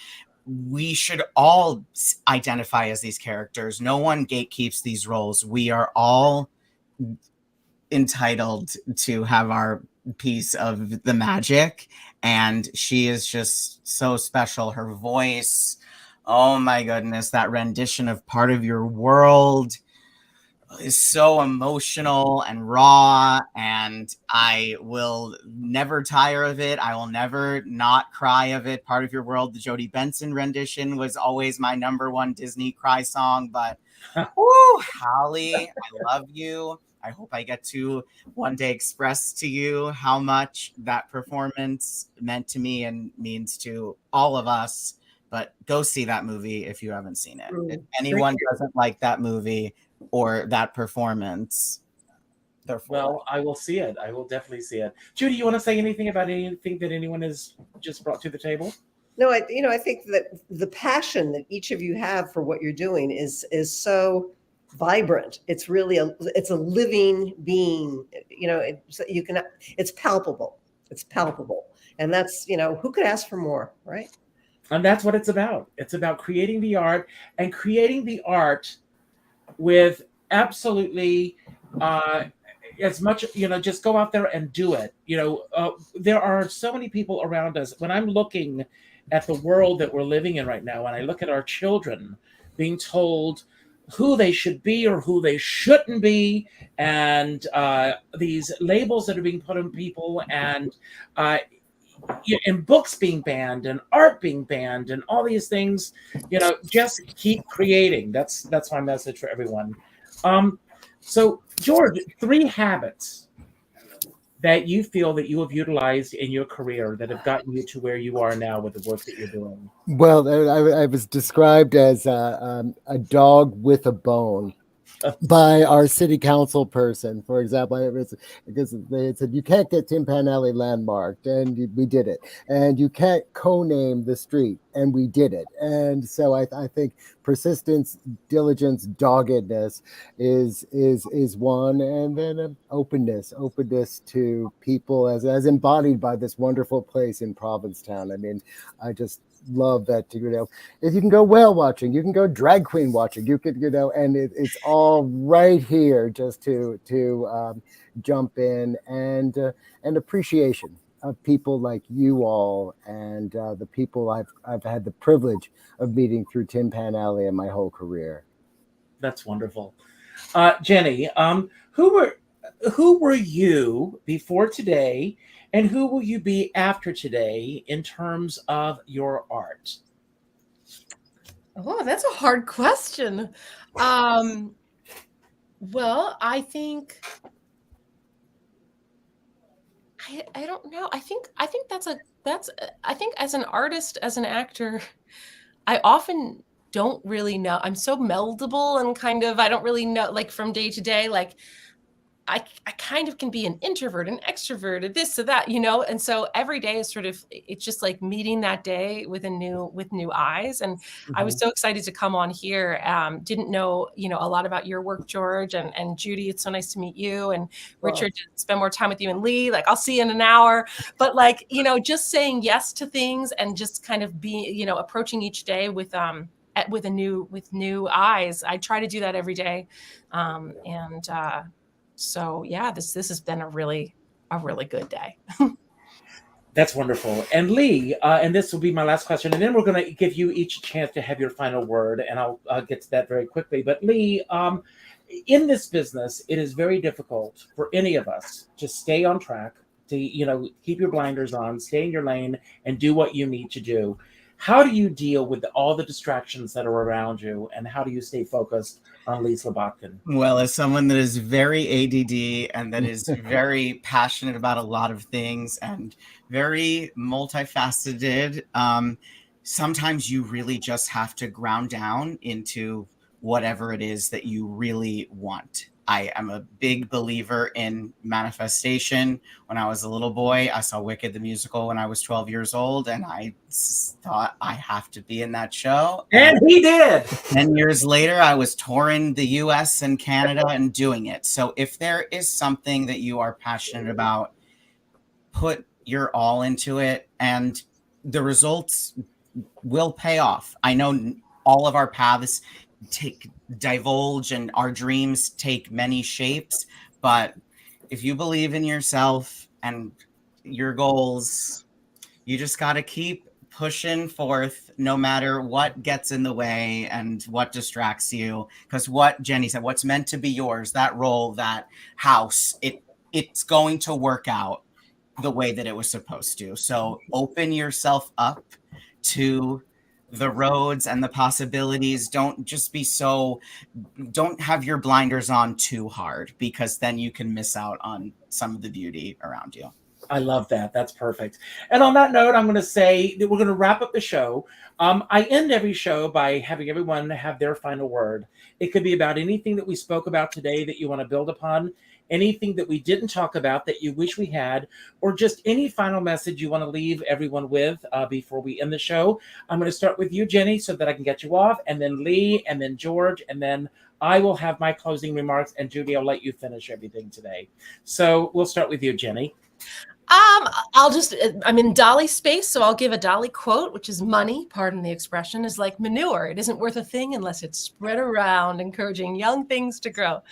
we should all identify as these characters. No one gatekeeps these roles. We are all entitled to have our piece of the magic, and she is just so special. Her voice, oh my goodness, that rendition of Part of Your World is so emotional and raw, and I will never tire of it. I will never not cry of it. Part of Your World, the Jodi Benson rendition, was always my number one Disney cry song. But whoo, Holly, I love you. I hope I get to one day express to you how much that performance meant to me and means to all of us. But go see that movie if you haven't seen it. If anyone doesn't like that movie or that performance, they're Well, I will see it. I will definitely see it. Judi, you want to say anything about anything that anyone has just brought to the table? No, I think that the passion that each of you have for what you're doing is so vibrant. It's really it's a living being. It's palpable. It's palpable, and that's who could ask for more, right? And that's what it's about. It's about creating the art and creating the art with absolutely as much, just go out there and do it. There are so many people around us. When I'm looking at the world that we're living in right now, and I look at our children being told who they should be or who they shouldn't be, and these labels that are being put on people, and books being banned and art being banned and all these things, just keep creating. That's my message for everyone. So George, 3 habits that you feel that you have utilized in your career that have gotten you to where you are now with the work that you're doing. Well, I was described as a dog with a bone by our city council person, for example, because they said you can't get Tin Pan Alley landmarked, and we did it, and you can't co-name the street, and we did it. And so I think persistence, diligence, doggedness is one, and then openness to people as embodied by this wonderful place in Provincetown. I mean, I just love that, if you can go whale watching, you can go drag queen watching, you could, and it's all right here, just to jump in, and appreciation of people like you all, and the people I've had the privilege of meeting through Tin Pan Alley in my whole career. That's wonderful. Jennie, who were you before today, and who will you be after today in terms of your art? Oh, that's a hard question. Well, I think I don't know. I think I think as an artist, as an actor, I often don't really know. I'm so meldable and kind of, I don't really know, like from day to day, like I kind of can be an introvert, an extrovert, this or that, and so every day is sort of, it's just like meeting that day with new eyes. And I was so excited to come on here. Didn't know, a lot about your work, George, and Judi. It's so nice to meet you, and Richard, to spend more time with you, and Lee, like I'll see you in an hour. But like, just saying yes to things, and just kind of being, approaching each day with new eyes. I try to do that every day. So yeah, this has been a really good day. That's wonderful. And Lee, and this will be my last question, and then we're going to give you each a chance to have your final word, and I'll get to that very quickly. But Lee, in this business, it is very difficult for any of us to stay on track, to keep your blinders on, stay in your lane, and do what you need to do. How do you deal with all the distractions that are around you, and how do you stay focused on Lee Slobotkin? Well, as someone that is very ADD and that is very passionate about a lot of things and very multifaceted, sometimes you really just have to ground down into whatever it is that you really want. I am a big believer in manifestation. When I was a little boy, I saw Wicked the musical when I was 12 years old, and I thought I have to be in that show. And he did. 10 years later, I was touring the US and Canada and doing it. So if there is something that you are passionate about, put your all into it, and the results will pay off. I know all of our paths divulge, and our dreams take many shapes, but if you believe in yourself and your goals, you just got to keep pushing forth no matter what gets in the way and what distracts you. Because what Jennie said, what's meant to be yours, that role, that house, it's going to work out the way that it was supposed to. So open yourself up to the roads and the possibilities. Don't have your blinders on too hard, because then you can miss out on some of the beauty around you. I love that. That's perfect. And on that note, I'm going to say that we're going to wrap up the show. I end every show by having everyone have their final word. It could be about anything that we spoke about today that you want to build upon, anything that we didn't talk about that you wish we had, or just any final message you want to leave everyone with before we end the show. I'm going to start with you, Jennie, so that I can get you off, and then Lee, and then George, and then I will have my closing remarks, and Judi, I'll let you finish everything today. So we'll start with you, Jennie. I'm in Dolly space, so I'll give a Dolly quote, which is money, pardon the expression, is like manure. It isn't worth a thing unless it's spread around, encouraging young things to grow.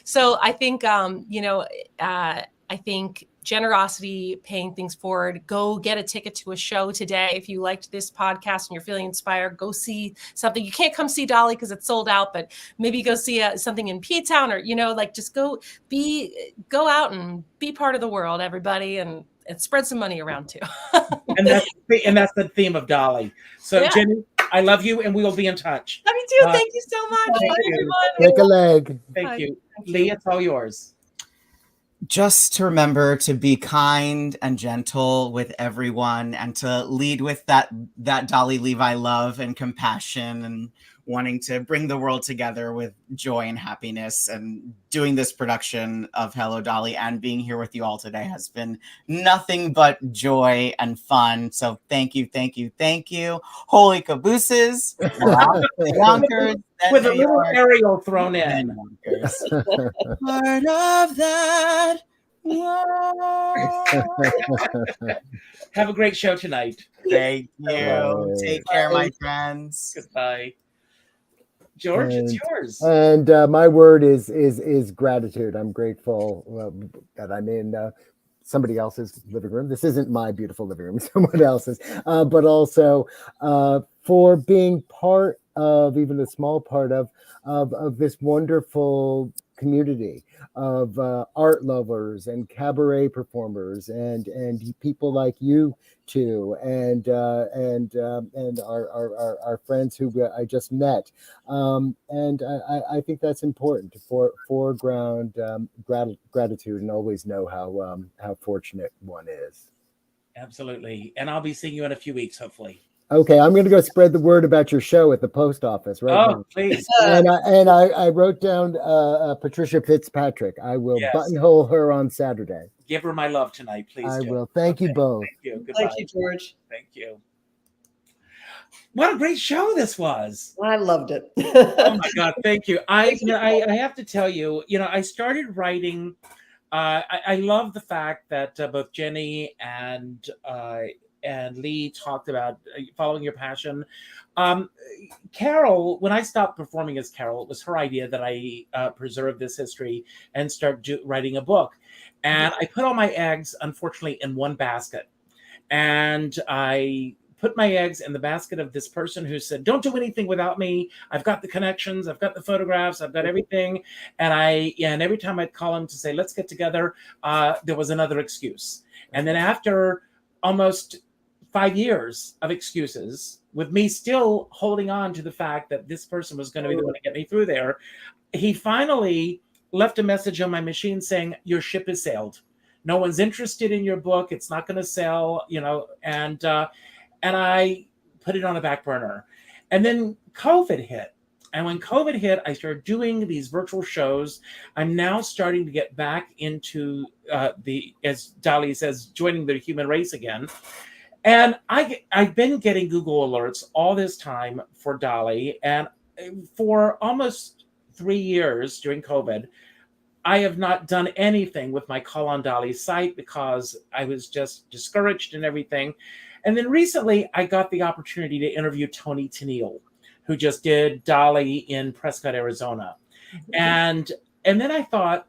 So I think, I think generosity, paying things forward, go get a ticket to a show today. If you liked this podcast and you're feeling inspired, go see something. You can't come see Dolly because it's sold out, but maybe go see something in P-Town, or, just go out and be part of the world, everybody, and spread some money around too. and that's the theme of Dolly. So yeah. Jennie, I love you, and we will be in touch. Love you too. Thank you so much. Thank Bye, you. everyone. Take a leg. Thank you. Lee, it's all yours. Just to remember to be kind and gentle with everyone, and to lead with that Dolly Levi love and compassion, and wanting to bring the world together with joy and happiness. And doing this production of Hello Dolly and being here with you all today has been nothing but joy and fun. So thank you, thank you, thank you. Holy cabooses. Yonkers, with a little Ariel thrown in. Part of that. Have a great show tonight. Thank you. Take care, my friends. Goodbye. George, it's yours. And my word is gratitude. I'm grateful that I'm in somebody else's living room. This isn't my beautiful living room, someone else's, but also for being part of, even a small part of this wonderful community of art lovers and cabaret performers and people like you two and our friends who I just met, and I think that's important to foreground gratitude and always know how fortunate one is. Absolutely, and I'll be seeing you in a few weeks, hopefully. Okay, I'm going to go spread the word about your show at the post office right now. Please. And I wrote down Patricia Fitzpatrick. I will buttonhole her on Saturday. Give her my love tonight, please. I will. Thank you both. Thank you. Goodbye. Thank you, George. Thank you. What a great show this was. I loved it. Oh my God, thank you. I have to tell you, I started writing. I love the fact that both Jennie and Lee talked about following your passion. Carol, when I stopped performing as Carol, it was her idea that I preserve this history and start writing a book. And I put all my eggs, unfortunately, in one basket. And I put my eggs in the basket of this person who said, don't do anything without me. I've got the connections. I've got the photographs. I've got everything. And every time I'd call him to say, let's get together, there was another excuse. And then after almost 5 years of excuses, with me still holding on to the fact that this person was going to be the one to get me through there, he finally left a message on my machine saying, your ship has sailed. No one's interested in your book. It's not going to sell, and I put it on a back burner. And then COVID hit. And when COVID hit, I started doing these virtual shows. I'm now starting to get back into as Dolly says, joining the human race again. And I've been getting Google alerts all this time for Dolly. And for almost 3 years during COVID, I have not done anything with my Call on Dolly site because I was just discouraged and everything. And then recently I got the opportunity to interview Tony Tennille, who just did Dolly in Prescott, Arizona. And then I thought,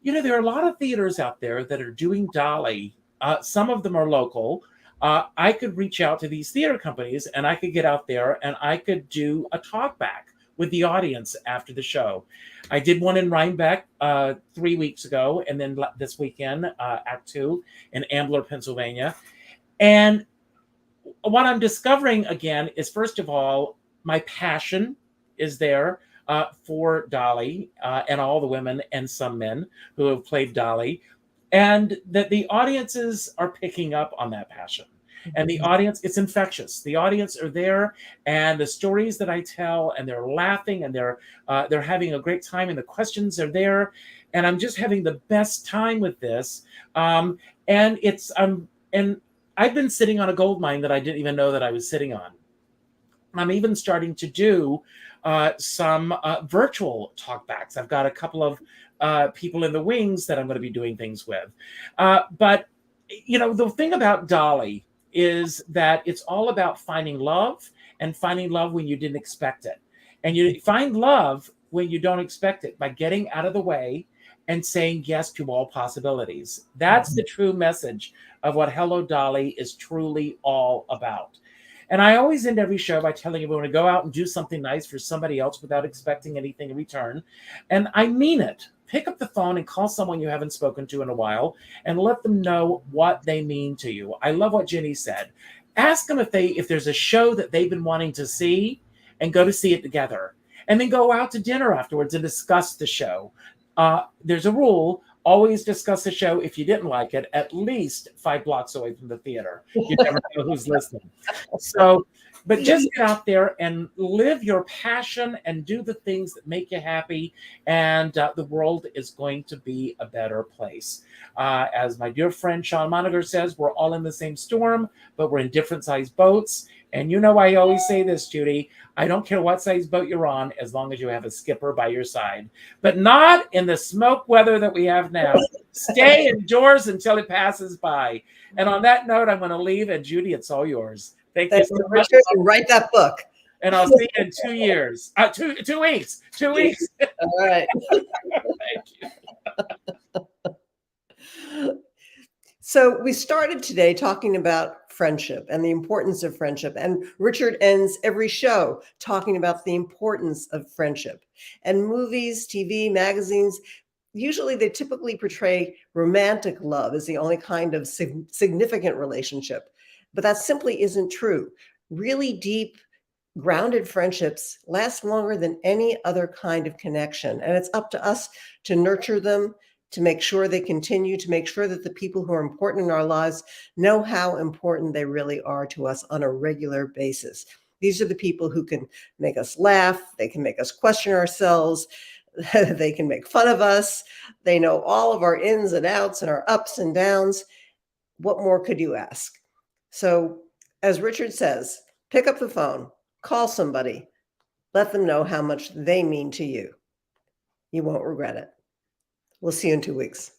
there are a lot of theaters out there that are doing Dolly some of them are local. I could reach out to these theater companies and I could get out there and I could do a talk back with the audience after the show. I did one in Rhinebeck 3 weeks ago, and then this weekend, Act 2 in Ambler, Pennsylvania. And what I'm discovering again is, first of all, my passion is there for Dolly and all the women and some men who have played Dolly, and that the audiences are picking up on that passion. And the audience, it's infectious. The audience are there, and the stories that I tell, and they're laughing, and they're having a great time, and the questions are there, and I'm just having the best time with this. And it's and I've been sitting on a gold mine that I didn't even know that I was sitting on. I'm even starting to do some virtual talkbacks. I've got a couple of people in the wings that I'm going to be doing things with. But you know, the thing about Dolly is that it's all about finding love, and finding love when you didn't expect it. And you find love when you don't expect it by getting out of the way and saying yes to all possibilities. That's the true message of what Hello Dolly is truly all about. And I always end every show by telling everyone to go out and do something nice for somebody else without expecting anything in return. And I mean it. Pick up the phone and call someone you haven't spoken to in a while and let them know what they mean to you. I love what Jennie said. Ask them if there's a show that they've been wanting to see, and go to see it together. And then go out to dinner afterwards and discuss the show. There's a rule. Always discuss the show, if you didn't like it, at least 5 blocks away from the theater. You never know who's listening. So, but just get out there and live your passion and do the things that make you happy, and the world is going to be a better place. As my dear friend Sean Moniger says, we're all in the same storm, but we're in different sized boats. And you know, I always say this, Judi, I don't care what size boat you're on, as long as you have a skipper by your side, but not in the smoke weather that we have now. Stay indoors until it passes by. And on that note, I'm going to leave, and Judi, it's all yours. Thank you so much. Richard, and write that book. And I'll see you in 2 years. 2 weeks. 2 weeks. All right. Thank you. So we started today talking about friendship and the importance of friendship. And Richard ends every show talking about the importance of friendship. And movies, TV, magazines, usually they typically portray romantic love as the only kind of significant relationship. But that simply isn't true. Really deep, grounded friendships last longer than any other kind of connection. And it's up to us to nurture them, to make sure they continue, to make sure that the people who are important in our lives know how important they really are to us on a regular basis. These are the people who can make us laugh. They can make us question ourselves. They can make fun of us. They know all of our ins and outs and our ups and downs. What more could you ask? So, as Richard says, pick up the phone, call somebody, let them know how much they mean to you. You won't regret it. We'll see you in 2 weeks.